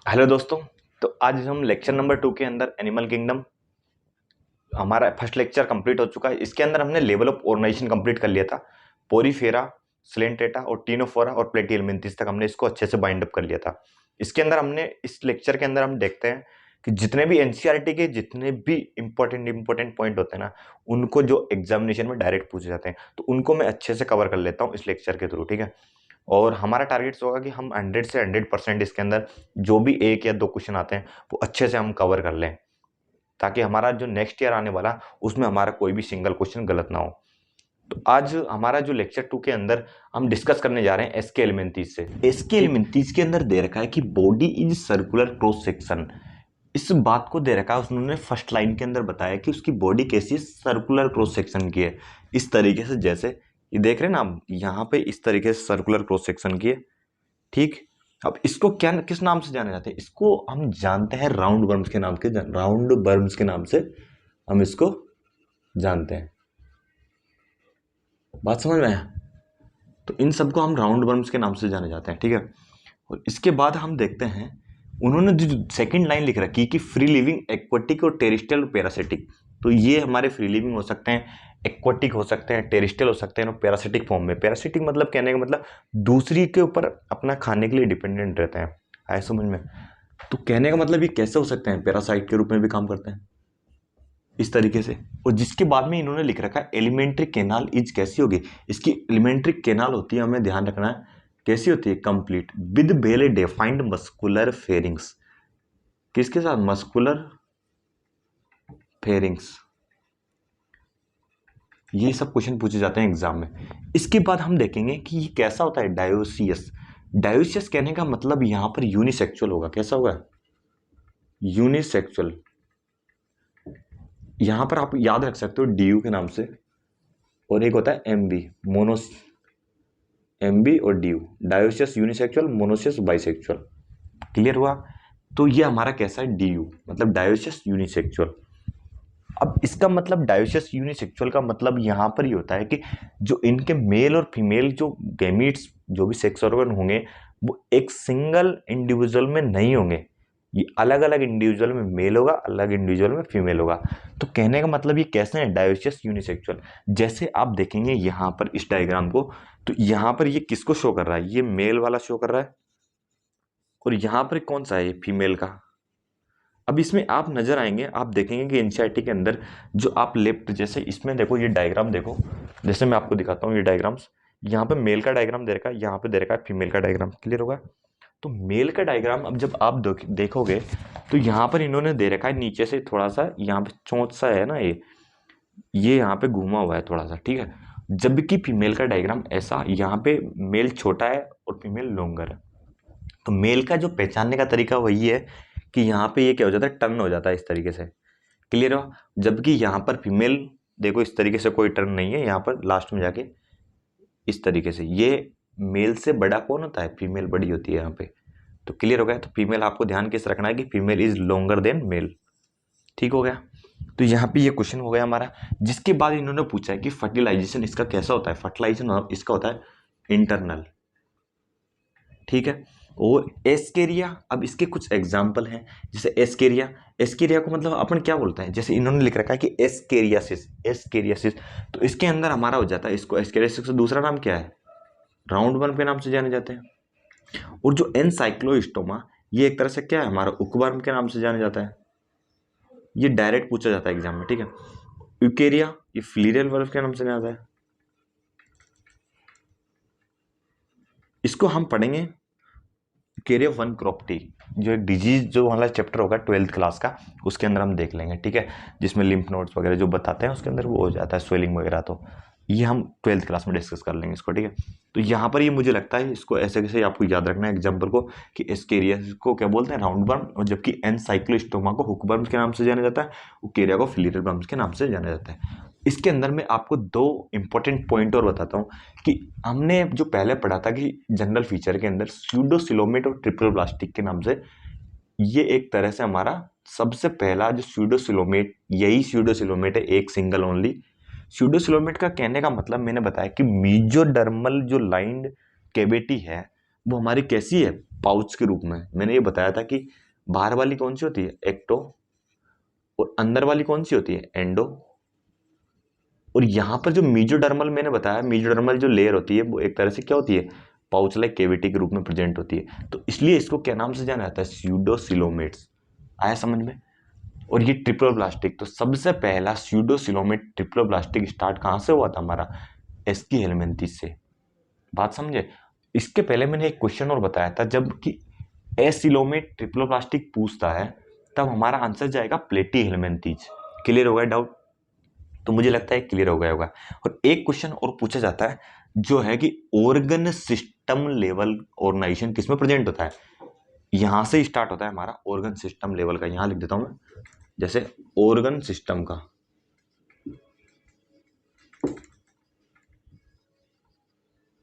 Hello दोस्तों। तो आज हम लेक्चर नंबर 2 के अंदर एनिमल किंगडम, हमारा फर्स्ट लेक्चर कंप्लीट हो चुका है। इसके अंदर हमने लेवल ऑफ ऑर्गेनाइजेशन कंप्लीट कर लिया था। पोरीफेरा, सिलेंटेटा और टीनोफोरा और प्लेटिहेल्मिन्थेस तक हमने इसको अच्छे से बाइंड अप कर लिया था। इसके अंदर हमने इस लेक्चर के अंदर हम देखते हैं कि जितने भी एनसीईआरटी के जितने भी इंपॉर्टेंट पॉइंट होते हैं ना, उनको जो एग्जामिनेशन में डायरेक्ट पूछे जाते हैं, तो उनको मैं अच्छे से कवर कर लेता हूँ इस लेक्चर के थ्रू। ठीक है। और हमारा टारगेट्स होगा कि हम 100 से 100% इसके अंदर जो भी एक या दो क्वेश्चन आते हैं वो अच्छे से हम कवर कर लें, ताकि हमारा जो नेक्स्ट ईयर आने वाला उसमें हमारा कोई भी सिंगल क्वेश्चन गलत ना हो। तो आज हमारा जो लेक्चर 2 के अंदर हम डिस्कस करने जा रहे हैं एसके एलिमेंथीज से। एसके एलिमेंथीज के अंदर दे रखा है कि body is circular cross section. इस बात को दे रखा है, उन्होंने फर्स्ट लाइन के अंदर बताया कि उसकी बॉडी कैसी है, सर्कुलर क्रॉस सेक्शन की है। इस तरीके से, जैसे ये देख रहे हैं ना आप, यहाँ पे इस तरीके से सर्कुलर क्रॉस सेक्शन की है। ठीक। अब इसको क्या किस नाम से जाने जाते हैं? इसको हम जानते हैं राउंड वर्म्स के नाम के, राउंड वर्म्स के नाम से हम इसको जानते हैं। बात समझ में आया? तो इन सबको हम राउंड वर्म्स के नाम से जाने जाते हैं। ठीक है। और इसके बाद हम देखते हैं, उन्होंने जो सेकंड लाइन लिख रखी है कि फ्री लिविंग, एक्वाटिक और टेरिस्ट्रियल और पैरासिटिक। तो ये हमारे फ्री लिविंग हो सकते हैं, एक्वाटिक हो सकते हैं, टेरिस्ट्रियल हो सकते हैं और पैरासिटिक फॉर्म में। पैरासिटिक मतलब कहने का मतलब दूसरी के ऊपर अपना खाने के लिए डिपेंडेंट रहते हैं। आए समझ में? तो कहने का मतलब ये कैसे हो सकते हैं, पैरासाइट के रूप में भी काम करते हैं इस तरीके से। और जिसके बाद में इन्होंने लिख रखा है एलिमेंट्री केनाल इज कैसी होगी। इसकी एलिमेंट्री केनाल होती है, हमें ध्यान रखना है कैसी होती है, complete with well defined muscular pharynx. किसके साथ? Muscular pharynx. ये सब क्वेश्चन पूछे जाते हैं एग्जाम में। इसके बाद हम देखेंगे कि ये कैसा होता है, डायोसियस। डायोसियस कहने का मतलब यहां पर यूनिसेक्सुअल होगा। कैसा होगा? यूनिसेक्सुअल। यहां पर आप याद रख सकते हो डीयू के नाम से, और एक होता है एमबी, मोनोस, एमबी और DU. Dioecious unisexual, monoecious bisexual. Clear हुआ? तो ये हमारा कैसा है, डीयू मतलब डायोसियस यूनिसेक्सुअल। अब इसका मतलब डायोसियस यूनिसेक्सुअल का मतलब यहां पर ही होता है कि जो इनके मेल और फीमेल जो गैमीट्स, जो भी सेक्स ऑर्गन होंगे, वो एक सिंगल इंडिविजुअल में नहीं होंगे। ये अलग अलग इंडिविजुअल में मेल होगा, अलग इंडिविजुअल में फीमेल होगा। तो कहने का मतलब ये कैसे है, डायोसियस यूनिसेक्सुअल। जैसे आप देखेंगे यहां पर इस डायग्राम को, तो यहां पर ये किसको शो कर रहा है, ये मेल वाला शो कर रहा है, और यहां पर कौन सा है, ये फीमेल का। अब इसमें आप नजर आएंगे, आप देखेंगे कि एनसीईआरटी के अंदर जो आप लेफ्ट, जैसे इसमें देखो, ये डायग्राम देखो, जैसे मैं आपको दिखाता हूँ ये डायग्राम्स। यहाँ पे मेल का डायग्राम दे रखा है, यहाँ पे दे रखा है फीमेल का डायग्राम। क्लियर होगा? तो मेल का डायग्राम अब जब आप देखोगे, तो यहाँ पर इन्होंने दे रखा है नीचे से थोड़ा सा, यहाँ पे चोंच सा है ना, ये यहाँ पे घूमा हुआ है थोड़ा सा। ठीक है। जबकि फीमेल का डायग्राम ऐसा, यहाँ पे मेल छोटा है और फीमेल लॉन्गर है। तो मेल का जो पहचानने का तरीका वही है कि यहाँ पे ये क्या हो जाता है, टर्न हो जाता है इस तरीके से। क्लियर हो? जबकि यहाँ पर फीमेल देखो, इस तरीके से कोई टर्न नहीं है, यहाँ पर लास्ट में जाके इस तरीके से। ये मेल से बड़ा कौन होता है, फीमेल बड़ी होती है यहाँ पे। तो क्लियर हो गया? तो फीमेल आपको ध्यान किस रखना है कि female is longer than male. ठीक हो गया? तो यहाँ पे ये क्वेश्चन हो गया हमारा। जिसके बाद इन्होंने पूछा है कि फर्टिलाइजेशन इसका कैसा होता है। फर्टिलाइजेशन इसका होता है इंटरनल। ठीक है। और एस्केरिया, अब इसके कुछ एग्जाम्पल हैं, जैसे एस्केरिया। एस्केरिया को मतलब अपन क्या बोलते हैं, जैसे इन्होंने लिख रखा है कि एस्केरियासिस, एस्केरियासिस। तो इसके अंदर हमारा हो जाता है, इसको एस्केरियासिस का दूसरा नाम क्या है, राउंड वर्म के नाम से जाने जाते हैं। और जो एनसाइक्लोस्टोमा, ये एक तरह से क्या है, हमारा उकवर्म के नाम से जाने जाता है। ये डायरेक्ट पूछा जाता है एग्जाम में। ठीक है। यूकेरिया, ये फ्लीरियल वर्म के नाम से जाना जाता है। इसको हम पढ़ेंगे यूकेरिया वन क्रॉप्टी, जो एक डिजीज जो वाला चैप्टर होगा 12th क्लास का, उसके अंदर हम देख लेंगे। ठीक है। जिसमें लिम्फ नोड्स वगैरह जो बताते हैं उसके अंदर वो हो जाता है, स्वेलिंग वगैरह। तो ये हम 12th क्लास में डिस्कस कर लेंगे इसको। ठीक है। तो यहाँ पर ये मुझे लगता है इसको ऐसे कैसे आपको याद रखना है एग्जाम्पल को, कि एस्केरिया को क्या बोलते हैं, राउंड वर्म, और जबकि एनसाइक्लोस्टोमा को हुकवर्म के नाम से जाना जाता है, यूकेरिया को फ्लीरियल वर्म्स के नाम से जाना जाता है। इसके अंदर मैं आपको दो इंपॉर्टेंट पॉइंट और बताता हूँ कि हमने जो पहले पढ़ा था कि जनरल फीचर के अंदर स्यूडोसिलोमेट और ट्रिपल प्लास्टिक के नाम से, ये एक तरह से हमारा सबसे पहला जो स्यूडोसिलोमेट, यही स्यूडोसिलोमेट है, एक सिंगल ओनली। स्यूडोसिलोमेट का कहने का मतलब मैंने बताया कि मीजोडर्मल जो लाइंड कैविटी है वो हमारी कैसी है, पाउच के रूप में। मैंने ये बताया था कि बाहर वाली कौन सी होती है, एक्टो, और अंदर वाली कौन सी होती है, एंडो। और यहाँ पर जो मीजोडर्मल मैंने बताया, मीजोडर्मल जो लेयर होती है वो एक तरह से क्या होती है, पाउच लाइक केविटी के रूप में प्रेजेंट होती है। तो इसलिए इसको क्या नाम से जाना जाता है, स्यूडोसिलोमेट्स। आया समझ में। और ये ट्रिप्लोब्लास्टिक, तो सबसे पहला स्यूडोसिलोमेट ट्रिप्लोब्लास्टिक स्टार्ट कहाँ से हुआ था हमारा, एस्की हेलमिंथेस से। बात समझे। इसके पहले मैंने एक क्वेश्चन और बताया था, जब कि एसिलोमेट ट्रिप्लोब्लास्टिक पूछता है तब हमारा आंसर जाएगा प्लेटी हेलमिंथेस। क्लियर हो गया डाउट। तो मुझे लगता है क्लियर हो गया होगा। और एक क्वेश्चन और पूछा जाता है जो है कि ऑर्गन सिस्टम लेवल ऑर्गेनाइजेशन किसमें प्रेजेंट होता है। यहां से स्टार्ट होता है हमारा ऑर्गन सिस्टम लेवल का। यहां लिख देता हूं मैं, जैसे ऑर्गन सिस्टम का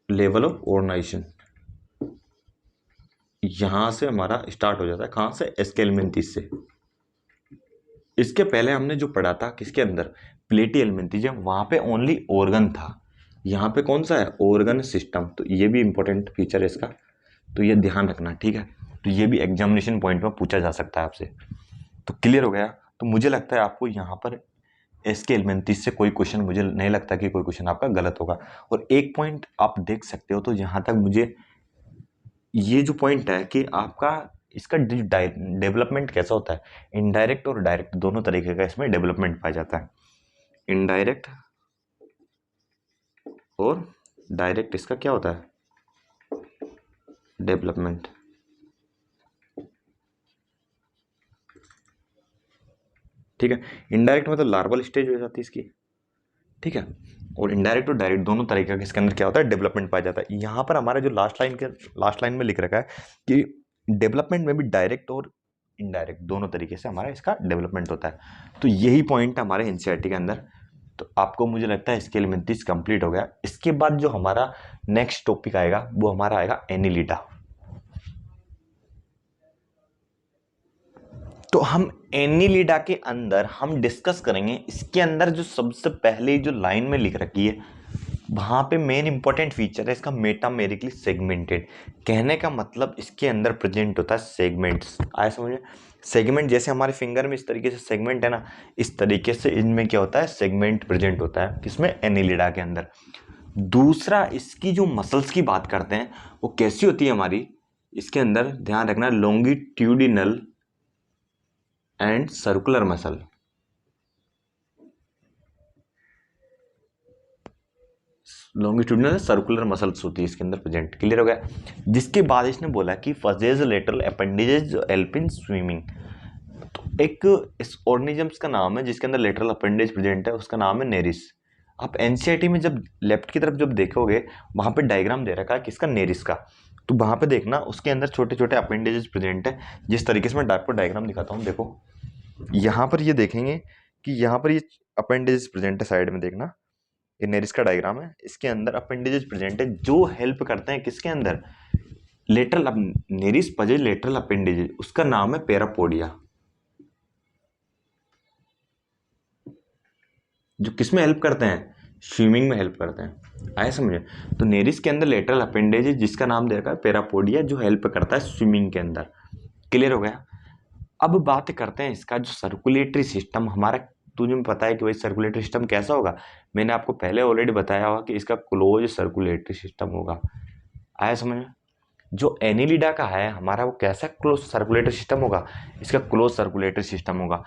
लेवल ऑफ ऑर्गेनाइजेशन, यहां से हमारा स्टार्ट हो जाता है। कहां से, एस्केलमेंथिस से। इसके पहले हमने जो पढ़ा था किसके अंदर, प्लेटी एलिमेंथेस, वहां पे ओनली ऑर्गन था। यहाँ पे कौन सा है, ऑर्गन सिस्टम। तो ये भी इंपॉर्टेंट फीचर है इसका, तो ये ध्यान रखना, ठीक है। तो ये भी एग्जामिनेशन पॉइंट में पूछा जा सकता है आपसे। तो क्लियर हो गया। तो मुझे लगता है आपको यहाँ पर एसके एलिमेंथेस से कोई क्वेश्चन, मुझे नहीं लगता कि कोई क्वेश्चन आपका गलत होगा। और एक पॉइंट आप देख सकते हो, तो यहाँ तक मुझे ये जो पॉइंट है कि आपका इसका डेवलपमेंट कैसा होता है, इनडायरेक्ट और डायरेक्ट दोनों तरीके का इसमें डेवलपमेंट पाया जाता है। इनडायरेक्ट और डायरेक्ट इसका क्या होता है, डेवलपमेंट। ठीक है। इनडायरेक्ट मतलब लार्वल स्टेज हो जाती है इसकी, ठीक है। और इनडायरेक्ट और डायरेक्ट दोनों तरीके का इसके अंदर क्या होता है, डेवलपमेंट पाया जाता है। यहाँ पर हमारा जो लास्ट लाइन में लिख रखा है कि डेवलपमेंट में भी डायरेक्ट और इनडायरेक्ट दोनों तरीके से हमारा इसका डेवलपमेंट होता है। तो यही पॉइंट हमारे एनसीईआरटी के अंदर। तो आपको मुझे लगता है इसके एलिमेंट्रीज कंप्लीट हो गया। इसके बाद जो हमारा नेक्स्ट टॉपिक आएगा वो हमारा आएगा एनिलिडा। तो हम एनिलिडा के अंदर हम डिस्कस करेंगे, इसके अंदर जो सबसे पहले जो लाइन में लिख रखी है वहां पे मेन इंपॉर्टेंट फीचर है इसका मेटामेरिकली सेगमेंटेड। कहने का मतलब इसके अंदर प्रेजेंट होता है सेगमेंट्स। आया समझ में। सेगमेंट जैसे हमारे फिंगर में इस तरीके से सेगमेंट है ना, इस तरीके से इनमें क्या होता है, सेगमेंट प्रेजेंट होता है किसमें, एनिलिडा के अंदर। दूसरा, इसकी जो मसल्स की बात करते हैं वो कैसी होती है हमारी, इसके अंदर ध्यान रखना, longitudinal and circular muscle. Longitudinal circular muscles होती है इसके अंदर प्रेजेंट। क्लियर हो गया। जिसके बाद इसने बोला कि फजेज lateral appendages help in swimming. तो एक इस ऑर्गेनिजम्स का नाम है जिसके अंदर लेटरल अपेंडेज प्रेजेंट है, उसका नाम है नेरिस। आप एनसीईआरटी में जब लेफ्ट की तरफ जब देखोगे वहां पे डायग्राम दे रखा है किसका, नेरिस का। तो वहां पे देखना उसके अंदर छोटे छोटे अपेंडेजेस प्रेजेंट है। जिस तरीके से मैं आपको डायग्राम दिखाता हूँ, देखो यहाँ पर ये देखेंगे कि यहाँ पर ये अपेंडेजेस प्रेजेंट है, साइड में देखना, ये नेरिस का डायग्राम है। इसके अंदर अपेंडेजेस प्रेजेंट है जो हेल्प करते हैं किसके अंदर, लेटरल। नेरिस पजेज लेटरल अपेंडेजेस, उसका नाम है पैरापोडिया। जो किसमें हेल्प करते हैं, स्विमिंग में हेल्प करते हैं। आया समझे। तो नेरिस के अंदर लेटरल अपेंडेज जिसका नाम दे रखा है पैरापोडिया, जो हेल्प करता है स्विमिंग के अंदर। क्लियर हो गया। अब बात करते हैं इसका जो सर्कुलेटरी सिस्टम हमारा। तुझे पता है कि भाई सर्कुलेटरी सिस्टम कैसा होगा, मैंने आपको पहले ऑलरेडी बताया होगा कि इसका क्लोज सर्कुलेटरी सिस्टम होगा। आया समझ में। जो एनिलिडा का है हमारा, वो कैसा क्लोज सर्कुलेटरी सिस्टम होगा, इसका क्लोज सर्कुलेटरी सिस्टम होगा।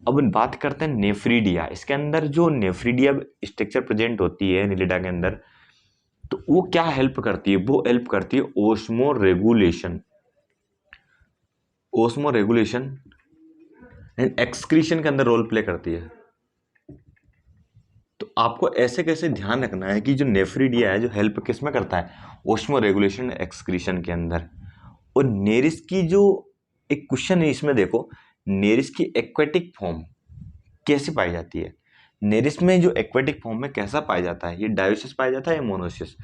अब बात करते हैं नेफ्रीडिया। इसके अंदर जो नेफ्रीडिया स्ट्रक्चर प्रेजेंट होती है एनिलिडा के अंदर, तो वो क्या हेल्प करती है, वो हेल्प करती है osmo regulation, osmo regulation and excretion के अंदर रोल प्ले करती है। तो आपको ऐसे कैसे ध्यान रखना है कि जो नेफ्रीडिया है जो हेल्प किस में करता है, ओस्मो रेगुलेशन एक्सक्रीशन के अंदर। और नेरिस की जो एक क्वेश्चन है इसमें देखो, नेरिस की एक्वेटिक फॉर्म कैसे पाई जाती है। नेरिस में जो एक्वेटिक फॉर्म में कैसा पाया जाता है, ये डायोसिस पाया जाता है या मोनोसियस।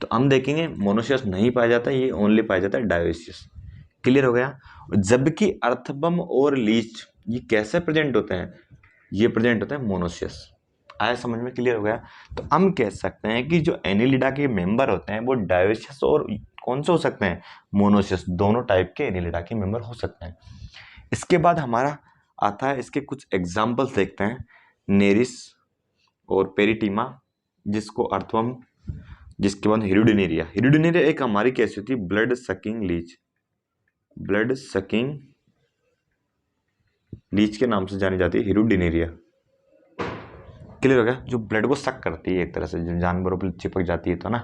तो हम देखेंगे मोनोसियस नहीं पाया जाता, ये ओनली पाया जाता है डायोसिस। क्लियर हो गया। जबकि अर्थबम और लीच ये कैसे प्रेजेंट होते हैं, ये प्रेजेंट होते हैं मोनोसियस। आया समझ में। क्लियर हो गया। तो हम कह सकते हैं कि जो एनिलिडा के मेंबर होते हैं वो डायोसियस और कौन से हो सकते हैं, मोनोसियस, दोनों टाइप के एनिलिडा के मेंबर हो सकते हैं। इसके बाद हमारा आता है, इसके कुछ एग्जाम्पल्स देखते हैं, नेरिस और पेरिटीमा, जिसको अर्थवर्म, जिसके बाद हिरुडिनेरिया। हिरुडिनेरिया एक हमारी कैसी होती है, blood sucking Leach, blood sucking Leach के नाम से जानी जाती है हिरुडिनेरिया। क्लियर हो गया, जो ब्लड को सक करती है एक तरह से, जो जानवरों पर चिपक जाती है तो ना।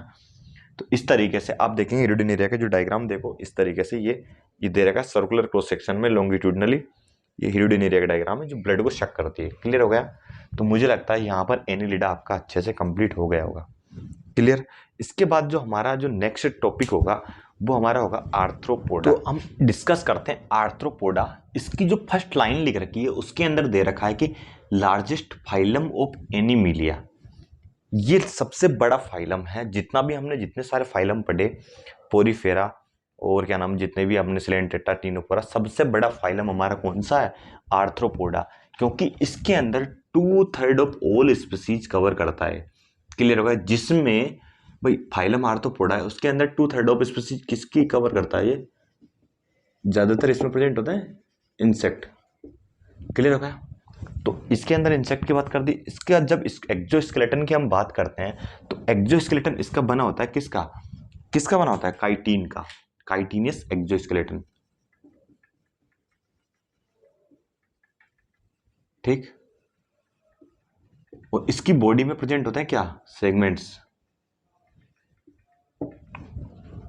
तो इस तरीके से आप देखेंगे हिरुडिनेरिया के जो डायग्राम देखो, इस तरीके से ये दे रखा है सर्कुलर क्रॉस सेक्शन में लॉन्गिट्यूडनली, ये हिरुडिनेरिया का डायग्राम है जो ब्लड को शक करती है। क्लियर हो गया, तो मुझे लगता है यहाँ पर एनिलिडा आपका अच्छे से कंप्लीट हो गया होगा। क्लियर। इसके बाद जो हमारा जो नेक्स्ट टॉपिक होगा वो हमारा होगा आर्थ्रोपोडा। तो हम डिस्कस करते हैं आर्थ्रोपोडा। इसकी जो फर्स्ट लाइन लिख रखी है उसके अंदर दे रखा है कि लार्जेस्ट फाइलम ऑफ एनिमिलिया, ये सबसे बड़ा फाइलम है। जितना भी हमने जितने सारे फाइलम पढ़े, पोरीफेरा और क्या नाम, जितने भी हमने सिलेंटेटा, टीनोफोरा, सबसे बड़ा फाइलम हमारा कौन सा है, आर्थ्रोपोडा, क्योंकि इसके अंदर 2/3 ऑफ ऑल स्पीसीज कवर करता है। क्लियर होगा, जिसमें भाई फाइलम आर्थ्रोपोडा है उसके अंदर 2/3 ऑफ स्पीसीज किसकी कवर करता है, ये ज्यादातर इसमें प्रेजेंट होता है इंसेक्ट। क्लियर होगा, तो इसके अंदर इंसेक्ट की बात कर दी। इसके बाद जब एक्जोस्केलेटन की हम बात करते हैं तो एक्जोस्केलेटन इसका बना होता है किसका, किसका बना होता है, काइटिन का, काइटिनियस एक्जोस्केलेटन। ठीक, और इसकी बॉडी में प्रेजेंट होता है क्या, सेगमेंट्स।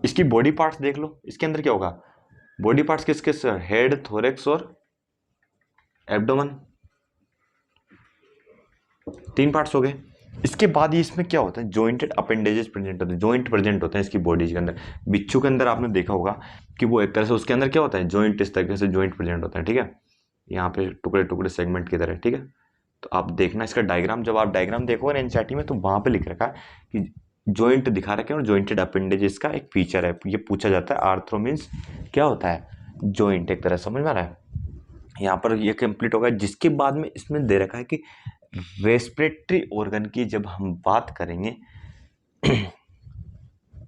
इसकी बॉडी पार्ट्स देख लो, इसके अंदर क्या होगा, बॉडी पार्ट्स किस किस, हेड, थोरेक्स और एब्डोमेन, 3 पार्ट्स हो गए। इसके बाद ही इसमें क्या होता है, जॉइंटेड अपेंडेजेस प्रेजेंट होते हैं, जॉइंट प्रेजेंट होते हैं इसकी बॉडी के अंदर। बिच्छू के अंदर आपने देखा होगा कि वो एक तरह से उसके अंदर क्या होता है, जॉइंट, इस तरीके से जॉइंट प्रेजेंट होता है। ठीक है, यहाँ पे टुकड़े टुकड़े सेगमेंट की तरह। ठीक है, तो आप देखना इसका डायग्राम, जब आप डायग्राम देखोगे ना एनसीईआरटी में तो वहां पे लिख रखा है कि जॉइंट दिखा रखे हैं और जॉइंटेड अपेंडेजेस का एक फीचर है। ये पूछा जाता है, आर्थ्रो मीन्स क्या होता है, जॉइंट, एक तरह समझ में आ रहा है। यहाँ पर ये कंप्लीट होगा। जिसके बाद में इसमें दे रखा है कि रेस्पिरेटरी ऑर्गन की जब हम बात करेंगे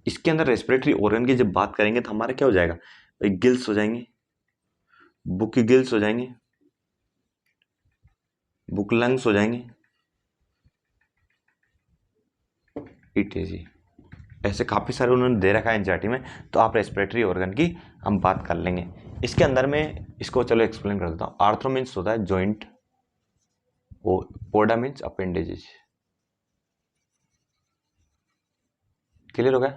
इसके अंदर रेस्पिरेटरी ऑर्गन की जब बात करेंगे तो हमारा क्या हो जाएगा, गिल्स हो जाएंगे, बुक की गिल्स हो जाएंगे, बुक लंग्स हो जाएंगे, ईटीजी, ऐसे काफ़ी सारे उन्होंने दे रखा है एनसीईआरटी में। तो आप रेस्पिरेटरी ऑर्गन की हम बात कर लेंगे। इसके अंदर में इसको चलो एक्सप्लेन कर देता हूँ। आर्थ्रो मीन्स होता है जॉइंट, और पोडा मीन्स अपेंडेजेस। क्लियर हो गया,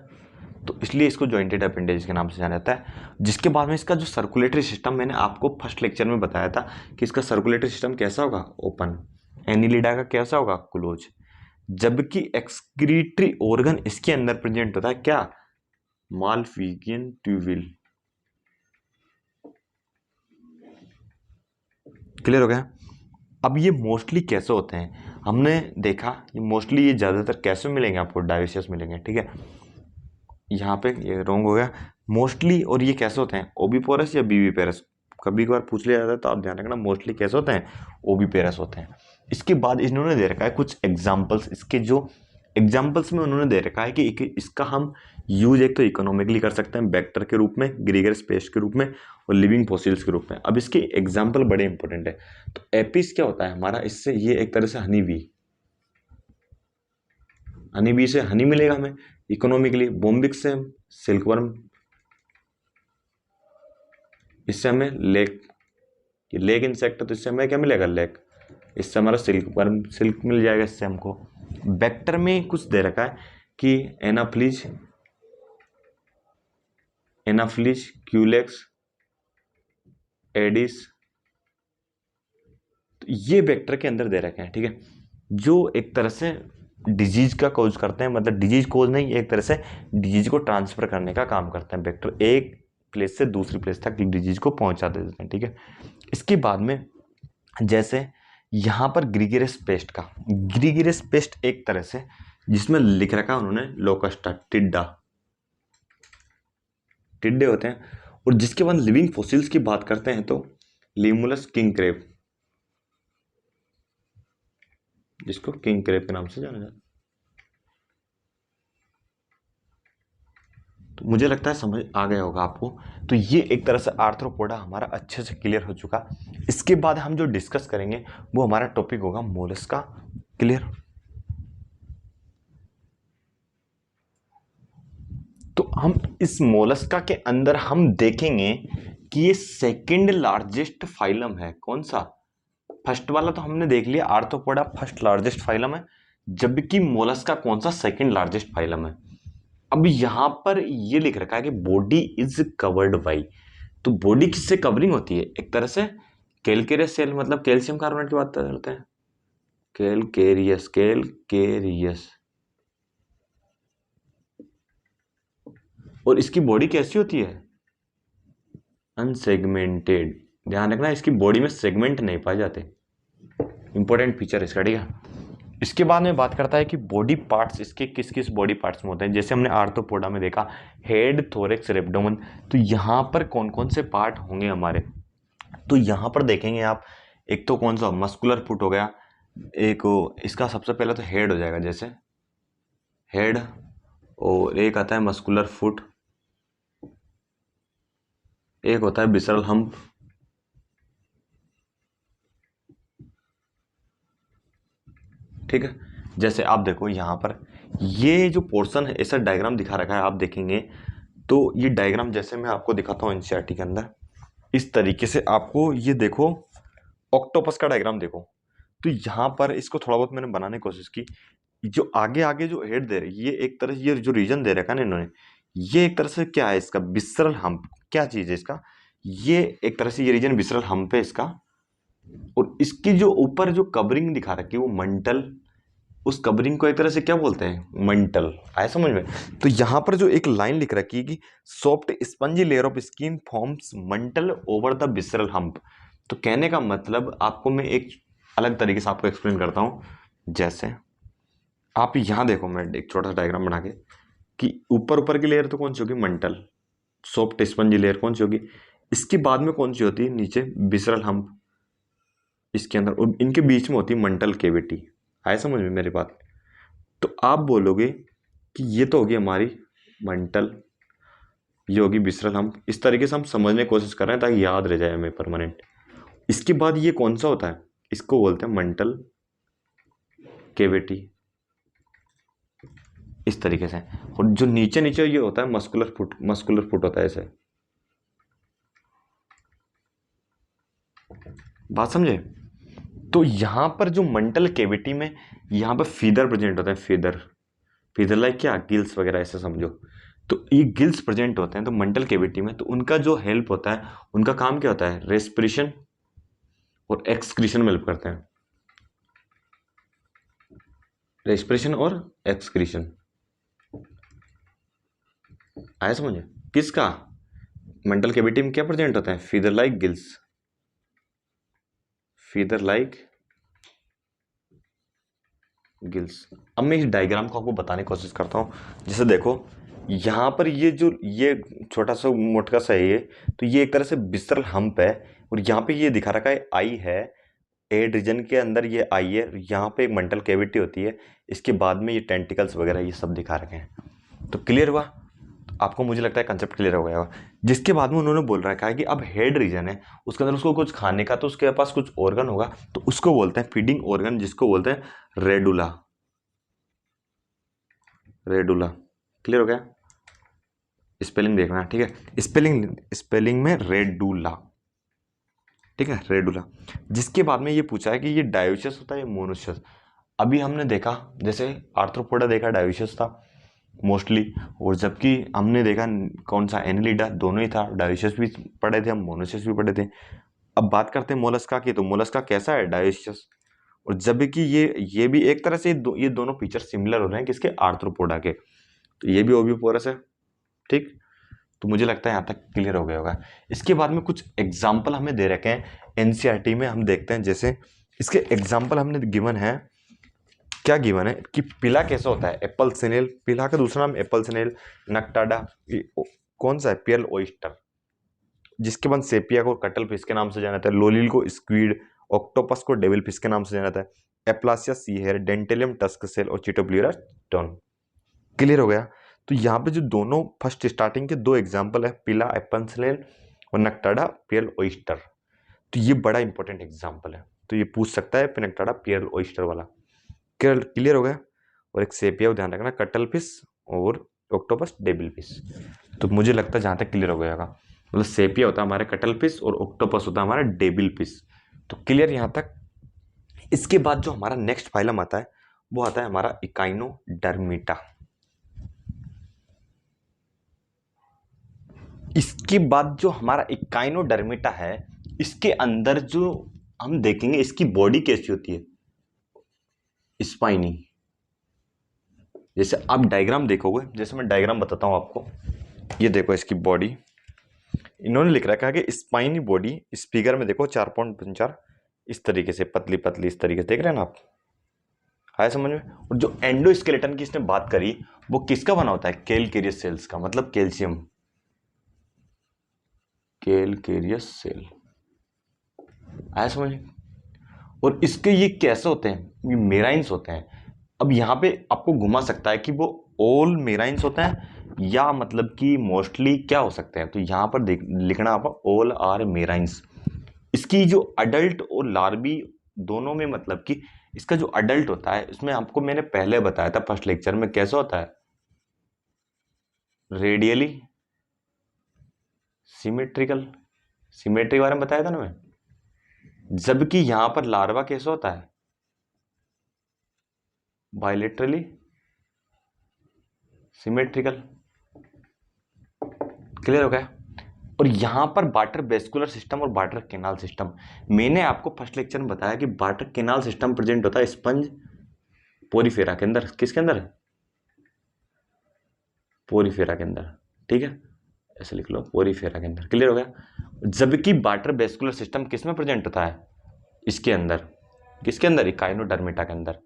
तो इसलिए इसको जॉइंटेड अपेंडेज के नाम से जाना जाता है। जिसके बाद में इसका जो सर्कुलेटरी सिस्टम, मैंने आपको फर्स्ट लेक्चर में बताया था कि इसका सर्कुलेटरी सिस्टम कैसा होगा, ओपन, एनिलिडा का कैसा होगा, क्लोज। जबकि एक्सक्रीटरी ऑर्गन इसके अंदर प्रेजेंट होता है क्या, मालफिजियन ट्यूबिल। क्लियर हो गया। अब ये मोस्टली कैसे होते हैं, हमने देखा ये मोस्टली, ये ज्यादातर कैसे मिलेंगे आपको, डायोसियस मिलेंगे। ठीक है, यहाँ पे ये रॉन्ग हो गया, मोस्टली। और ये कैसे होते हैं, ओबीपोरस या बीबीपेरस, कभी कभार पूछ लिया जाता है तो आप ध्यान रखना, मोस्टली कैसे होते हैं, ओबीपेरस होते हैं। इसके बाद इन्होंने दे रखा है कुछ एग्जाम्पल्स। इसके जो एग्जाम्पल्स में उन्होंने दे रखा है कि इसका हम यूज एक तो इकोनॉमिकली कर सकते हैं, वेक्टर के रूप में, ग्रीगरस पेस्ट के रूप में, और लिविंग फॉसिल्स के रूप में। अब इसके एग्जाम्पल बड़े इंपॉर्टेंट है। तो एपिस क्या होता है हमारा, इससे ये एक तरह से हनी बी, हनी बी से हनी मिलेगा हमें इकोनॉमिकली। बोम्बिक्स से सिल्कवर्म, इससे हमें लेक, ये लेक इंसेक्ट है तो इससे हमें क्या मिलेगा, लेक। इससे हमारा सिल्कवर्म, सिल्क मिल जाएगा इससे हमको। वेक्टर में कुछ दे रखा है कि एनाफ्लिज, एनाफ्लिज, क्यूलेक्स, एडिस, तो ये वेक्टर के अंदर दे रखे हैं। ठीक है, जो एक तरह से डिजीज का कोज करते हैं, मतलब डिजीज कोज नहीं, एक तरह से डिजीज को ट्रांसफर करने का काम करते हैं वेक्टर, एक प्लेस से दूसरी प्लेस तक डिजीज को पहुंचा देते हैं। ठीक है, इसके बाद में जैसे यहां पर ग्रीगेरस पेस्ट का, ग्रीगेरस पेस्ट एक तरह से जिसमें लिख रखा उन्होंने लोकस्टा, टिड्डा, टिड्डे होते हैं। और जिसके बाद लिविंग फॉसिल्स की बात करते हैं तो लीमुलस किंग क्रेब, जिसको किंग क्रेब के नाम से जाना जाता है। तो मुझे लगता है समझ आ गया होगा आपको। तो ये एक तरह से आर्थ्रोपोडा हमारा अच्छे से क्लियर हो चुका। इसके बाद हम जो डिस्कस करेंगे वो हमारा टॉपिक होगा मोलस्का। क्लियर। तो हम इस मोलस्का के अंदर हम देखेंगे कि ये सेकंड लार्जेस्ट फाइलम है। कौन सा? फर्स्ट वाला तो हमने देख लिया, आर्थ्रोपोडा फर्स्ट लार्जेस्ट फाइलम है, जबकि मोलस्का कौन सा? सेकंड लार्जेस्ट फाइलम है। अब यहां पर ये लिख रखा है कि बॉडी इज कवर्ड बाई, तो बॉडी किससे कवरिंग होती है? एक तरह से कैलकेरियस सेल, मतलब कैल्शियम कार्बोनेट की बात करते हैं, कैलकेरियस, कैलकेरियस। और इसकी बॉडी कैसी होती है? अनसेगमेंटेड। ध्यान रखना इसकी बॉडी में सेगमेंट नहीं पाए जाते, इंपॉर्टेंट फीचर इसका, ठीक है। इसके बाद में बात करता है कि बॉडी पार्ट्स इसके किस किस बॉडी पार्ट्स में होते हैं। जैसे हमने आर्थ्रोपोडा में देखा हेड, थोरेक्स, एब्डोमेन, तो यहाँ पर कौन कौन से पार्ट होंगे हमारे? तो यहाँ पर देखेंगे आप, एक तो कौन सा? मस्कुलर फुट हो गया, एक इसका सबसे पहले तो हेड हो जाएगा, जैसे हेड, और एक आता है मस्कुलर फुट, एक होता है बिसरल हम्प, ठीक है। जैसे आप देखो यहाँ पर ये जो पोर्शन है, ऐसा डायग्राम दिखा रखा है, आप देखेंगे तो ये डायग्राम जैसे मैं आपको दिखाता हूँ एनसीईआरटी के अंदर, इस तरीके से आपको ये देखो, ऑक्टोपस का डायग्राम देखो। तो यहाँ पर इसको थोड़ा बहुत मैंने बनाने की कोशिश की। जो आगे आगे जो हेड दे रहे, ये एक तरह से ये जो रीजन दे रखा है ना इन्होंने, ये एक तरह से क्या है इसका? Visceral hump. क्या चीज है इसका? ये एक तरह से ये रीजन विसरल हम्प है इसका, और इसकी जो ऊपर जो कवरिंग दिखा रखी है वो मंटल, उस कवरिंग को एक तरह से क्या बोलते हैं? मंटल। आया समझ में? तो यहां पर जो एक लाइन लिख रखी है कि soft spongy layer of skin forms Mantel over the visceral hump. तो कहने का मतलब आपको मैं एक अलग तरीके से आपको एक्सप्लेन करता हूं। जैसे आप यहां देखो, मैं एक छोटा सा डायग्राम बना के, कि ऊपर ऊपर की लेयर तो कौन सी होगी? मंटल, सॉफ्ट स्पंजी लेयर कौन सी होगी? इसके बाद में कौन सी होती है? नीचे विसरल हम्प, इसके अंदर, और इनके बीच में होती है मंटल केविटी। आया समझ में मेरी बात? तो आप बोलोगे कि ये तो होगी हमारी मंटल, ये होगी विसरल हम्प। इस तरीके से हम समझने की कोशिश कर रहे हैं ताकि याद रह जाए हमें परमानेंट। इसके बाद ये कौन सा होता है? इसको बोलते हैं मंटल केविटी, इस तरीके से। और जो नीचे नीचे ये होता है मस्कुलर फुट, मस्कुलर फुट होता है ऐसे। बात समझे? तो यहां पर जो मंटल केविटी में यहां पर फीदर प्रेजेंट होते हैं, फीदर, फीदर लाइक क्या? गिल्स वगैरह ऐसे समझो। तो ये गिल्स प्रेजेंट होते हैं तो मंटल केविटी में, तो उनका जो हेल्प होता है, उनका काम क्या होता है? रेस्पिरेशन और एक्सक्रीशन में हेल्प करते हैं, रेस्पिरेशन और एक्सक्रीशन। आया समझ? किसका? मेंटल कैविटी में क्या प्रेजेंट होता है? Feather like gills, feather like gills. अब मैं इस डायग्राम को आपको बताने की कोशिश करता हूँ। जैसे देखो यहाँ पर ये जो ये छोटा सा मोटका सा है ये, तो ये एक तरह से विसरल हम्प है, और यहाँ पे ये दिखा रखा है आई है, एड रीजन के अंदर ये आई है, यहाँ पे एक मेंटल कैविटी होती है, इसके बाद में ये टेंटिकल्स वगैरह ये सब दिखा रखे हैं। तो क्लियर हुआ? आपको मुझे लगता है कंसेप्ट क्लियर हो गया होगा। जिसके बाद में उन्होंने बोल रखा है कि अब हेड रीजन है, उसके अंदर उसको कुछ खाने का, तो उसके पास कुछ ऑर्गन होगा, तो उसको बोलते हैं फीडिंग ऑर्गन, जिसको बोलते हैं रेडुला, रेडुला। क्लियर हो गया? स्पेलिंग देखना, ठीक है, स्पेलिंग में रेडुला, ठीक है, रेडुला। जिसके बाद में ये पूछा है कि ये डायोसियस होता है या मोनोसियस। अभी हमने देखा जैसे आर्थ्रोपोडा देखा डायोसियस था मोस्टली, और जबकि हमने देखा कौन सा? एनिलिडा, दोनों ही था, डायोसियस भी पढ़े थे हम, मोनोसियस भी पढ़े थे। अब बात करते हैं मोलस्का की, तो मोलस्का कैसा है? डायोसियस। और जबकि ये भी एक तरह से ये दोनों फीचर सिमिलर हो रहे हैं किसके? आर्थ्रोपोडा के। तो ये भी ओविपोरस है, ठीक। तो मुझे लगता है यहाँ तक क्लियर हो गया होगा। इसके बाद में कुछ एग्जाम्पल हमें दे रखे हैं एनसीईआरटी में, हम देखते हैं। जैसे इसके एग्जाम्पल हमने गिवन है, क्या गिवन है कि पिला कैसा होता है? एप्पल सिनेल, पिला का दूसरा नाम एप्पल सिनेल, नक्टाडा कौन सा है? पियल ओइस्टर, जिसके बाद सेपिया को कटल फिश के नाम से जाना जाता है, लोलिल को स्क्वीड, ऑक्टोपस को डेविल फिश के नाम से जाना जाता है, aplasia see here, Dentalium tusk cell, और चिटोप्लिरा टर्न। क्लियर हो गया? तो यहाँ पे जो दोनों फर्स्ट स्टार्टिंग के दो एग्जाम्पल है, पिला एप्पन स्लेल और नक्टाडा पियल ओइस्टर, तो ये बड़ा इंपॉर्टेंट एग्जाम्पल है, तो ये पूछ सकता है पिनक्टाडा पियल ओइस्टर वाला। क्लियर हो गया। और एक सेपिया ध्यान रखना, कटल फिश और ऑक्टोपस डेबिल फिश। तो मुझे लगता है जहाँ तक क्लियर हो गया, मतलब सेपिया होता है हमारा कटल फिश और ऑक्टोपस होता है हमारा डेबिल फिश। तो क्लियर यहाँ तक। इसके बाद जो हमारा नेक्स्ट फाइलम आता है वो आता है हमारा इकाइनोडर्मिटा। इसके बाद जो हमारा इकाइनोडर्मिटा है, इसके अंदर जो हम देखेंगे इसकी बॉडी कैसी होती है, स्पाइनी। जैसे आप डायग्राम देखोगे, जैसे मैं डायग्राम बताता हूं आपको, ये देखो इसकी बॉडी, इन्होंने लिख रखा है कि स्पाइनी बॉडी, इस फिगर में देखो 4.4 इस तरीके से पतली पतली, इस तरीके से देख रहे हैं ना आप, आया समझ में। और जो एंडोस्केलेटन की इसने बात करी वो किसका बना होता है, कैलकेरियस सेल्स का, मतलब कैल्शियम, कैलकेरियस सेल, आया समझ में। और इसके ये कैसे होते हैं, ये मेराइन्स होते हैं। अब यहाँ पे आपको घुमा सकता है कि वो ऑल मेराइन्स होते हैं या मतलब कि मोस्टली क्या हो सकते हैं, तो यहाँ पर लिखना आप ऑल आर मेराइन्स। इसकी जो अडल्ट और लार्वी दोनों में, मतलब कि इसका जो अडल्ट होता है इसमें आपको मैंने पहले बताया था फर्स्ट लेक्चर में, कैसा होता है, रेडियली सिमेट्रिकल, सिमेट्री के बारे में बताया था ना मैं। जबकि यहां पर लार्वा कैसा होता है, बायलेटरली सिमेट्रिकल। क्लियर हो गया। और यहां पर वाटर वेस्कुलर सिस्टम और वाटर केनाल सिस्टम, मैंने आपको फर्स्ट लेक्चर में बताया कि वाटर केनाल सिस्टम प्रेजेंट होता है स्पंज पोरीफेरा के अंदर, किसके अंदर, पोरीफेरा के अंदर, ठीक है, ऐसे लिख लो, पोरीफेरा के अंदर। क्लियर हो गया। जबकि वाटर वेस्कुलर सिस्टम किस में प्रेजेंट होता है, इसके अंदर, किसके अंदर, इकाइनोडर्मिटा के अंदर,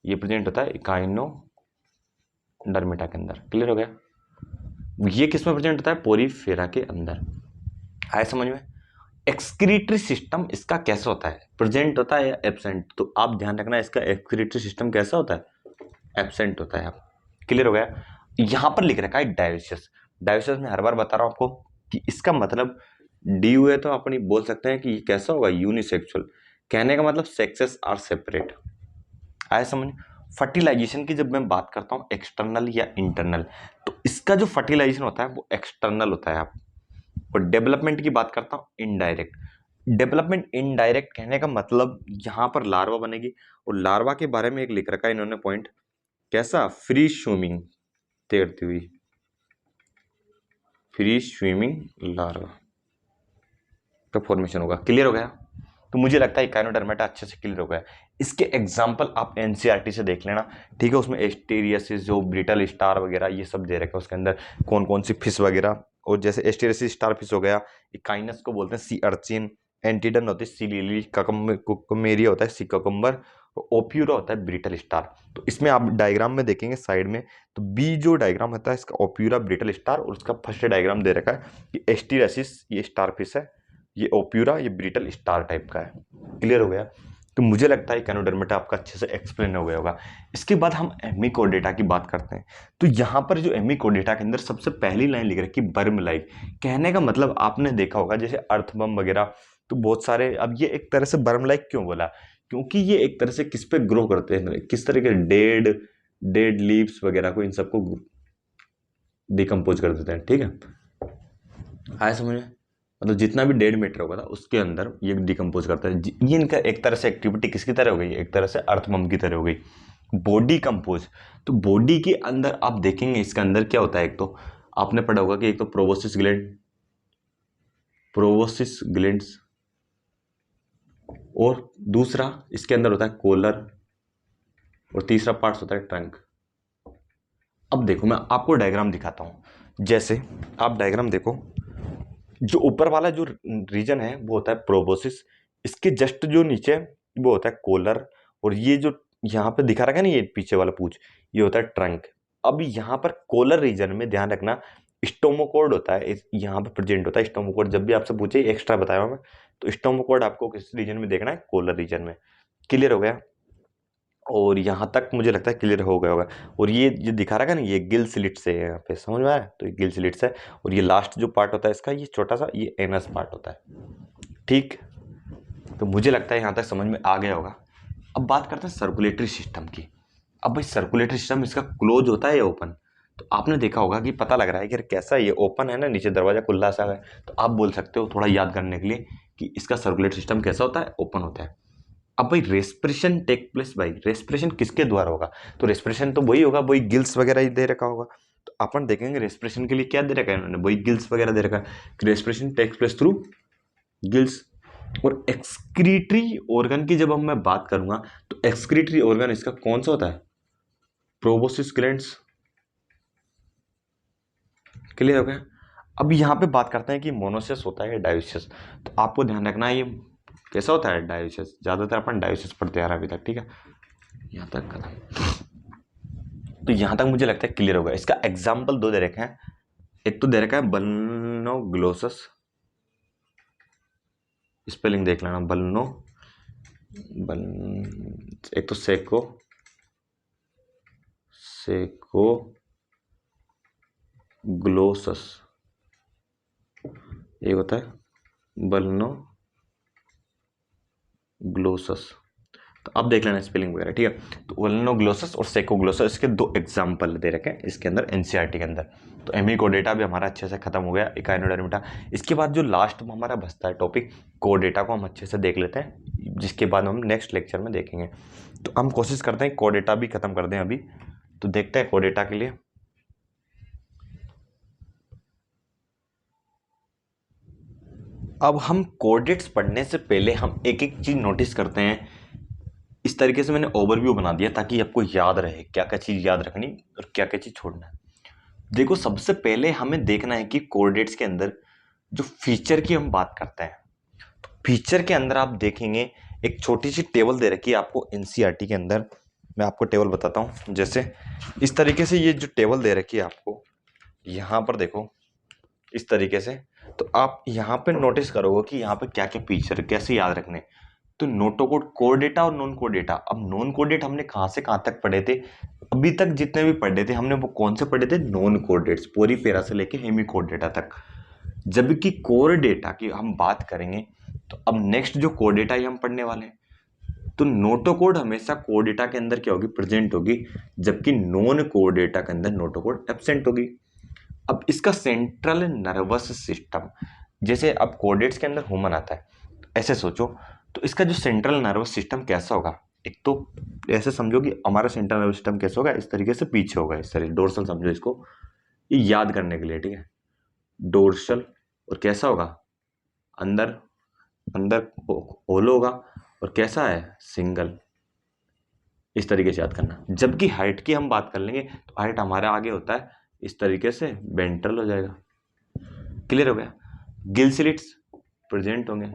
ये प्रेजेंट होता है इकाइनोडर्मिटा के अंदर। क्लियर हो गया। ये किस में प्रेजेंट होता है, पोरीफेरा के अंदर, आया समझ में। एक्सक्रीटरी सिस्टम इसका कैसा होता है, प्रेजेंट होता है या एब्सेंट, तो आप ध्यान रखना इसका एक्सक्रीटरी सिस्टम कैसा होता है, एब्सेंट होता है। आप क्लियर हो गया। यहां पर लिख रखा है डायोसियस। डायोसियस में हर बार बता रहा हूं आपको कि इसका मतलब डी है, तो अपनी बोल सकते हैं कि ये कैसा होगा, यूनिसेक्सुअल। कहने का मतलब सेक्सेस आर सेपरेट, आया समझ। फर्टिलाइजेशन की जब मैं बात करता हूं एक्सटर्नल या इंटरनल, तो इसका जो फर्टिलाइजेशन होता है वो एक्सटर्नल होता है। आप और डेवलपमेंट की बात करता हूं इनडायरेक्ट। डेवलपमेंट इनडायरेक्ट कहने का मतलब यहां पर लार्वा बनेगी, और लार्वा के बारे में एक लिख रखा है इन्होंने पॉइंट, कैसा, फ्री स्विमिंग, तैरती हुई, फ्री स्विमिंग लार्वा का फॉर्मेशन होगा। क्लियर हो गया। तो मुझे लगता है इकाइनोडर्मेटा अच्छे से क्लियर हो गया। इसके एग्जाम्पल आप एनसीईआरटी से देख लेना, ठीक है। उसमें एस्टेरियसिस, जो ब्रिटल स्टार वगैरह ये सब दे रखा है, उसके अंदर कौन कौन सी फिश वगैरह, और जैसे एस्टेरियसिस स्टार फिश हो गया, इकाइनस को बोलते हैं सी अर्चिन, एंटीडन होती है सी लिली, कुकुमेरिया होता है सी ककम्बर, ओप्यूरा होता है ब्रिटल स्टार। तो इसमें आप डायग्राम में देखेंगे साइड में, तो बी जो डायग्राम होता है इसका ओप्यूरा ब्रिटल स्टार, और उसका फर्स्ट डायग्राम दे रखा है कि एस्टेरियसिस ये स्टार फिश है, ये ओप्यूरा ये ब्रिटल स्टार टाइप का है। क्लियर हो गया। तो मुझे लगता है इकाइनोडर्मेटा आपका अच्छे से एक्सप्लेन हो गया होगा। इसके बाद हम हेमिकोडेटा की बात करते हैं। तो यहाँ पर जो हेमिकोडेटा के अंदर सबसे पहली लाइन लिख रखी बर्म लाइक, कहने का मतलब आपने देखा होगा जैसे अर्थबम वगैरह, तो बहुत सारे, अब ये एक तरह से बर्म लाइक क्यों बोला, क्योंकि ये एक तरह से किस पे ग्रो करते हैं, किस तरह के डेड लीव्स वगैरह को, इन सबको डिकम्पोज कर देते हैं, ठीक है। आया समझ में। मतलब जितना भी डेड मैटर होगा था उसके अंदर ये डिकम्पोज करता है। ये इनका एक तरह से एक्टिविटी किसकी तरह हो गई, एक तरह से अर्थमम की तरह हो गई, बॉडी कंपोज। तो बॉडी के अंदर आप देखेंगे इसके अंदर क्या होता है, एक तो आपने पढ़ा होगा कि एक तो प्रोबोसिस ग्लैंड्स, और दूसरा इसके अंदर होता है कोलर, और तीसरा पार्ट होता है ट्रंक। अब देखो मैं आपको डायग्राम दिखाता हूं। जैसे आप डायग्राम देखो, जो ऊपर वाला जो रीजन है वो होता है प्रोबोसिस, इसके जस्ट जो नीचे वो होता है कोलर, और ये जो यहाँ पे दिखा रखा है ना ये पीछे वाला पूछ, ये होता है ट्रंक। अब यहाँ पर कोलर रीजन में ध्यान रखना स्टोमोकोड होता है, यहाँ पे प्रेजेंट होता है स्टोमोकोड। जब भी आपसे पूछे एक्स्ट्रा बताया मैं, तो स्टोमोकोड आपको किस रीजन में देखना है, कोलर रीजन में। क्लियर हो गया। और यहाँ तक मुझे लगता है क्लियर हो गया होगा। और ये जो दिखा रहा है ना, ये गिल स्लिट्स है, यहाँ पे समझ में आ रहा है, तो ये गिल स्लिट्स है। और ये लास्ट जो पार्ट होता है इसका, ये छोटा सा, ये एनस पार्ट होता है। ठीक, तो मुझे लगता है यहाँ तक समझ में आ गया होगा। अब बात करते हैं सर्कुलेटरी सिस्टम की। अब भाई सर्कुलेटरी सिस्टम इसका क्लोज होता है या ओपन? तो आपने देखा होगा कि पता लग रहा है कि कैसा ये ओपन है ना, नीचे दरवाजा खुला सा है, तो आप बोल सकते हो थोड़ा याद करने के लिए कि इसका सर्कुलेटरी सिस्टम कैसा होता है, ओपन होता है। अब भाई रेस्पिरेशन टेक प्लेस, भाई रेस्पिरेशन किसके द्वारा होगा? तो रेस्पिरेशन तो वही होगा, वही गिल्स वगैरह ही दे रखा होगा। तो अपन देखेंगे रेस्पिरेशन के लिए क्या दे रखा है इन्होंने, वही गिल्स वगैरह दे रखा है कि respiration takes place through gills. और एक्सक्रीटरी ऑर्गन की जब हम मैं बात करूंगा, तो एक्सक्रीटरी ऑर्गन इसका कौन सा होता है? Proboscis glands. क्लियर हो गया? अब यहाँ पे बात करते हैं कि मोनोसिस होता है या डायोसिस। तो आपको ध्यान रखना है ये कैसा होता है, डायोसिस। ज्यादातर अपन डायोसिस पढ़ते आ रहे हैं अभी तक, ठीक है, यहाँ तक खत्म। तो यहाँ तक मुझे लगता है क्लियर होगा। इसका एग्जाम्पल दो दे रखे हैं। एक तो दे रखा है बल्नोग्लोसस, स्पेलिंग देख लेना, बल्नो बल, एक तो सेको ग्लोसस, एक होता है बल्नो ग्लोसस। तो अब देख लेना स्पेलिंग वगैरह, ठीक है। तो वल्नोग्लोसस और सेकोग्लोसस, इसके दो एग्जाम्पल दे रखे हैं इसके अंदर एनसीईआरटी के अंदर। तो हेमिकोडेटा भी हमारा अच्छे से खत्म हो गया, इकाइनोडर्मिटा। इसके बाद जो लास्ट में हमारा बचता है टॉपिक, कोडेटा को हम अच्छे से देख लेते हैं, जिसके बाद हम नेक्स्ट लेक्चर में देखेंगे। तो हम कोशिश करते हैं कोडेटा भी खत्म कर दें अभी। तो देखते हैं कोडेटा के लिए। अब हम कोडेट्स पढ़ने से पहले हम एक एक चीज नोटिस करते हैं। इस तरीके से मैंने ओवरव्यू बना दिया ताकि आपको याद रहे क्या क्या चीज याद रखनी और क्या क्या चीज छोड़ना है। देखो, सबसे पहले हमें देखना है कि कोऑर्डिनेट्स के अंदर जो फीचर की हम बात करते हैं, तो फीचर के अंदर आप देखेंगे एक छोटी सी टेबल दे रखी है आपको एनसीईआरटी के अंदर। मैं आपको टेबल बताता हूँ, जैसे इस तरीके से ये जो टेबल दे रखी है आपको, यहाँ पर देखो इस तरीके से। तो आप यहाँ पे नोटिस करोगे कि यहाँ पे क्या क्या फीचर कैसे याद रखने। तो नोटोकोड कोड डेटा और नॉन कोड डेटा। अब नॉन कोड डेटा हमने कहाँ से कहाँ तक पढ़े थे? अभी तक जितने भी पढ़े थे हमने वो कौन से पढ़े थे? नॉन कोड डेट्स, पूरी पैरा से लेके हेमी कोड डेटा तक। जबकि कोर डेटा की हम बात करेंगे, तो अब नेक्स्ट जो कोड डेटा ही हम पढ़ने वाले हैं। तो नोटोकोड हमेशा कोड डेटा के अंदर क्या होगी? प्रेजेंट होगी, जबकि नॉन कोड डेटा के अंदर नोटोकोड एब्सेंट होगी। अब इसका सेंट्रल नर्वस सिस्टम, जैसे अब कोडेट्स के अंदर ह्यूमन आता है, ऐसे सोचो, तो इसका जो सेंट्रल नर्वस सिस्टम कैसा होगा? एक तो ऐसे समझो कि हमारा सेंट्रल नर्वस सिस्टम कैसा होगा, इस तरीके से पीछे होगा, इस तरह डोर्सल समझो इसको, ये याद करने के लिए, ठीक है। डोर्सल, और कैसा होगा? अंदर अंदर होलो होगा, और कैसा है? सिंगल। इस तरीके से याद करना। जबकि हाइट की हम बात कर लेंगे, तो हाइट हमारा आगे होता है इस तरीके से, वेंट्रल हो जाएगा। क्लियर हो गया? गिल स्लिट्स प्रेजेंट होंगे,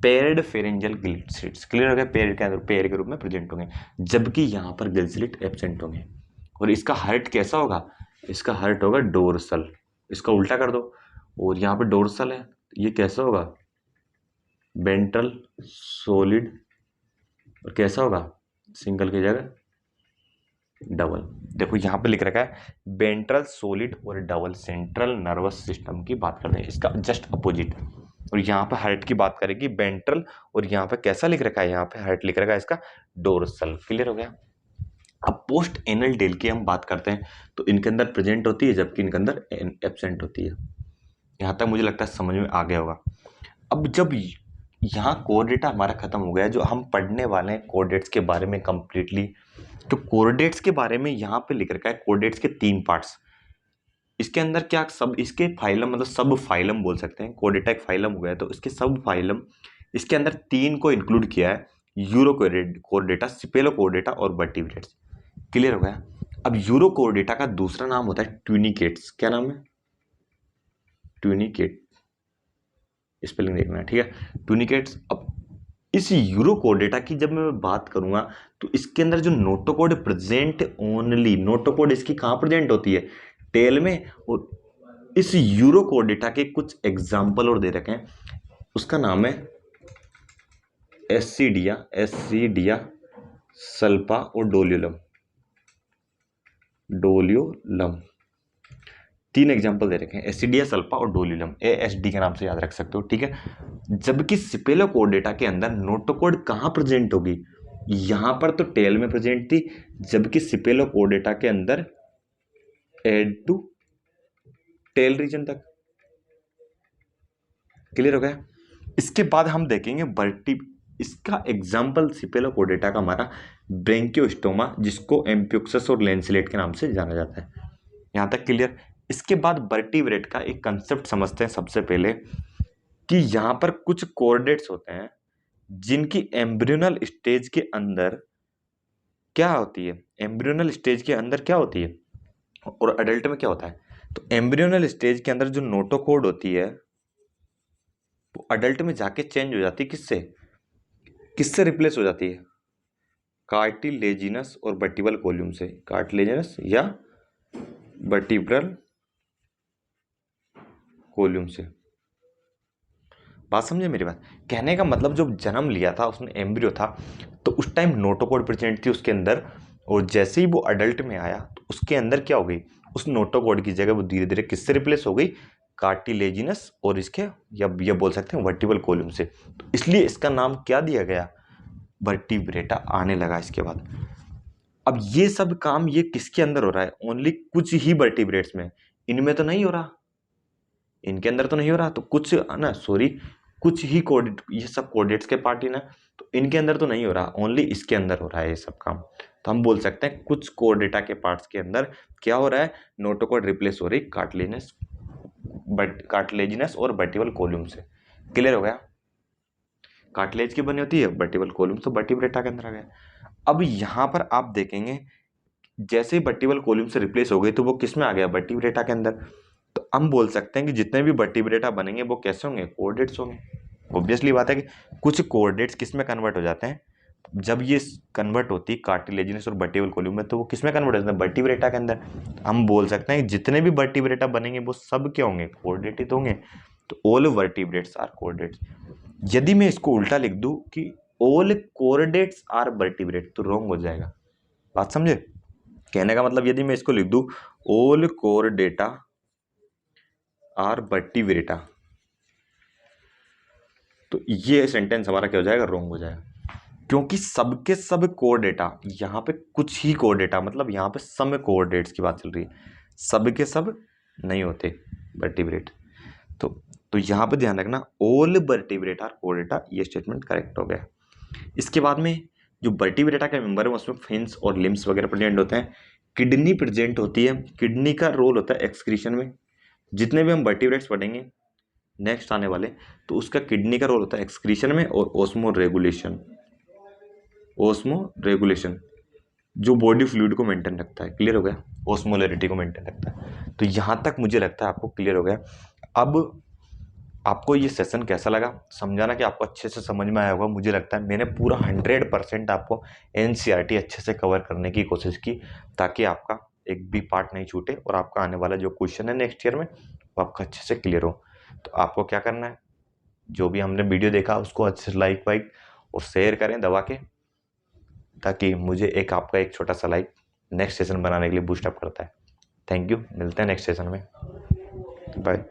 paired pharyngeal gill slits, clear हो गया, पेयर के अंदर पेयर के रूप में प्रेजेंट होंगे, जबकि यहां पर गिल स्लिट एब्सेंट होंगे। और इसका हार्ट कैसा होगा? इसका हार्ट होगा डोर्सल। इसका उल्टा कर दो, और यहाँ पे डोर्सल है, ये कैसा होगा? Ventral solid. और कैसा होगा? सिंगल की जगह डबल। देखो यहाँ पे लिख रखा है वेंट्रल सॉलिड और डबल। सेंट्रल नर्वस सिस्टम की बात करते हैं, इसका जस्ट अपोजिट। और यहाँ पे हार्ट की बात करेगी वेंट्रल, और यहाँ पे कैसा लिख रखा है? यहाँ पे हार्ट लिख रखा है इसका डोर्सल। क्लियर हो गया? अब पोस्ट एनल डेल की हम बात करते हैं, तो इनके अंदर प्रेजेंट होती है, जबकि इनके अंदर एब्सेंट होती है। यहाँ तक मुझे लगता है समझ में आ गया होगा। अब जब यहाँ कोऑर्डिनेटा हमारा खत्म हो गया, जो हम पढ़ने वाले हैं कोऑर्डिनेट्स के बारे में कंप्लीटली, तो कोऑर्डिनेट्स के बारे में यहाँ पे लिख रखा है कोऑर्डिनेट्स के 3 पार्ट्स। इसके अंदर क्या सब इसके फाइलम, मतलब सब फाइलम बोल सकते हैं। कोऑर्डिनेटा एक फाइलम हो गया, तो इसके सब फाइलम, इसके अंदर 3 को इंक्लूड किया है, यूरो कोऑर्डिनेटा, स्पेलो कोऑर्डिनेटा और वर्टिब्रेट्स। क्लियर हो गया? अब यूरो कोऑर्डिनेटा का दूसरा नाम होता है ट्यूनिकेट्स। क्या नाम है? ट्यूनिकेट, स्पेलिंग देखना है, ठीक है, ट्यूनिकेट्स। अब इस यूरो कोऑर्डिनेटा की जब मैं बात करूंगा, तो इसके अंदर जो नोटोकोड प्रेजेंट ओनली, नोटोकोड इसकी कहां प्रेजेंट होती है? टेल में। और इस यूरो कोऑर्डिनेटा के कुछ एग्जाम्पल और दे रखे हैं, उसका नाम है एससीडिया सल्फा और डोलियोलम। डोलियोलम 3 एग्जाम्पल दे रखे हैं, एसिडिया, सल्फा और डोलियोलम, ASD के नाम से याद रख सकते हो, ठीक है। जबकि सिपेलोकोडेटा के अंदर नोटोकोड कहाँ प्रेजेंट होगी, यहां पर तो टेल में प्रेजेंट थी, जबकि सिपेलोकोडेटा के अंदर एड टू टेल रीजन तक। क्लियर हो गया। इसके बाद हम देखेंगे इसका एग्जाम्पल सिपेलोकोडेटा का हमारा ब्रेंकियोस्टोमा, जिसको एम्प्यूक्सस और लेंसलेट के नाम से जाना जाता है। यहां तक क्लियर। इसके बाद वर्टिब्रेट का एक कंसेप्ट समझते हैं सबसे पहले, कि यहां पर कुछ कोऑर्डिनेट्स होते हैं जिनकी एम्ब्रियोनल स्टेज के अंदर क्या होती है, एम्ब्रियोनल स्टेज के अंदर क्या होती है और अडल्ट में क्या होता है। तो एम्ब्रियोनल स्टेज के अंदर जो नोटोकोड होती है वो अडल्ट में जाके चेंज हो जाती है, किससे किससे रिप्लेस हो जाती है, कार्टिलेजिनस और वर्टिब्रल कॉलम से, कार्टिलेजिनस या वर्टिब्रल कॉलम से। बात समझे मेरी बात। कहने का मतलब जब जन्म लिया था उसने एम्ब्रियो था तो उस टाइम नोटोकोड प्रेजेंट थी उसके अंदर, और जैसे ही वो अडल्ट में आया तो उसके अंदर क्या हो गई, उस नोटोकोड की जगह वो धीरे धीरे किससे रिप्लेस हो गई, कार्टिलेजिनस और इसके या ये बोल सकते हैं वर्टिब्रल कॉलम से। तो इसलिए इसका नाम क्या दिया गया, वर्टिब्रेटा आने लगा इसके बाद। अब ये सब काम ये किसके अंदर हो रहा है, ओनली कुछ ही वर्टिब्रेट्स में, इनमें तो नहीं हो रहा, इनके अंदर तो नहीं हो रहा, तो कुछ ना सॉरी कुछ ही कोड, ये सब कोडेट्स के पार्ट ही ना, तो इनके अंदर तो नहीं हो रहा, ओनली इसके अंदर हो रहा है ये सब काम। तो हम बोल सकते हैं कुछ कोडेटा के पार्ट्स के अंदर क्या हो रहा है, नोटोकोड रिप्लेस हो रही कार्टिलेजिनस और वर्टिब्रल कॉलम से। क्लियर हो गया। कार्टिलेज की बनी होती है, वर्टिब्रल कॉलम तो वर्टिब्रेटा के अंदर आ गया। अब यहां पर आप देखेंगे जैसे ही वर्टिब्रल कॉलम से रिप्लेस हो गई तो वो किस में आ गया, वर्टिब्रेटा के अंदर। तो हम बोल सकते हैं कि जितने भी वर्टिब्रेटा बनेंगे वो कैसे होंगे, कोऑर्डिनेट्स होंगे। ऑब्वियसली बात है कि कुछ कोऑर्डिनेट्स किस में कन्वर्ट हो जाते हैं, जब ये कन्वर्ट होती है कार्टिलेजिनस और वर्टिब्रल कॉलम में, तो वो किस में कन्वर्ट हो जाते हैं, वर्टिब्रेटा के अंदर। हम बोल सकते हैं कि जितने भी वर्टिब्रेटा बनेंगे वो सब क्या होंगे, कोऑर्डिनेटेड होंगे। तो ऑल वर्टिब्रेट्स आर कोऑर्डिनेट्स। यदि मैं इसको उल्टा लिख दूं कि ऑल कोऑर्डिनेट्स आर वर्टिब्रेट तो रॉन्ग हो जाएगा। बात समझे। कहने का मतलब यदि मैं इसको लिख दूं ऑल कोऑर्डिनेटा आर वर्टिब्रेटा, तो ये सेंटेंस हमारा क्या हो जाएगा, रॉन्ग हो जाएगा। क्योंकि सबके सब कोऑर्डिनेटा, यहाँ पे कुछ ही कोऑर्डिनेटा, मतलब यहाँ पे सम कोऑर्डिनेट्स की बात चल रही है, सबके सब नहीं होते वर्टिब्रेट। तो यहाँ पे ध्यान रखना ऑल वर्टिब्रेट आर कोऑर्डिनेटा, ये स्टेटमेंट करेक्ट हो गया। इसके बाद में जो वर्टिब्रेटा के मेंबर है उसमें फिन्स और लिम्स वगैरह प्रेजेंट होते हैं। किडनी प्रेजेंट होती है, किडनी का रोल होता है एक्सक्रीशन में। जितने भी हम वर्टिब्रेट्स पढ़ेंगे नेक्स्ट आने वाले, तो उसका किडनी का रोल होता है एक्सक्रीशन में और ओस्मो रेगुलेशन जो बॉडी फ्लूइड को मेंटेन रखता है। क्लियर हो गया, ओस्मोलरिटी को मेंटेन रखता है। तो यहाँ तक मुझे लगता है आपको क्लियर हो गया। अब आपको ये सेशन कैसा लगा, समझाना कि आपको अच्छे से समझ में आया होगा। मुझे लगता है मैंने पूरा 100% आपको NCERT अच्छे से कवर करने की कोशिश की, ताकि आपका एक भी पार्ट नहीं छूटे और आपका आने वाला जो क्वेश्चन है नेक्स्ट ईयर में वो आपका अच्छे से क्लियर हो। तो आपको क्या करना है, जो भी हमने वीडियो देखा उसको अच्छे से लाइक वाइक और शेयर करें दबा के, ताकि मुझे एक आपका एक छोटा सा लाइक नेक्स्ट सेशन बनाने के लिए बूस्टअप करता है। थैंक यू, मिलते हैं नेक्स्ट सेशन में, बाय।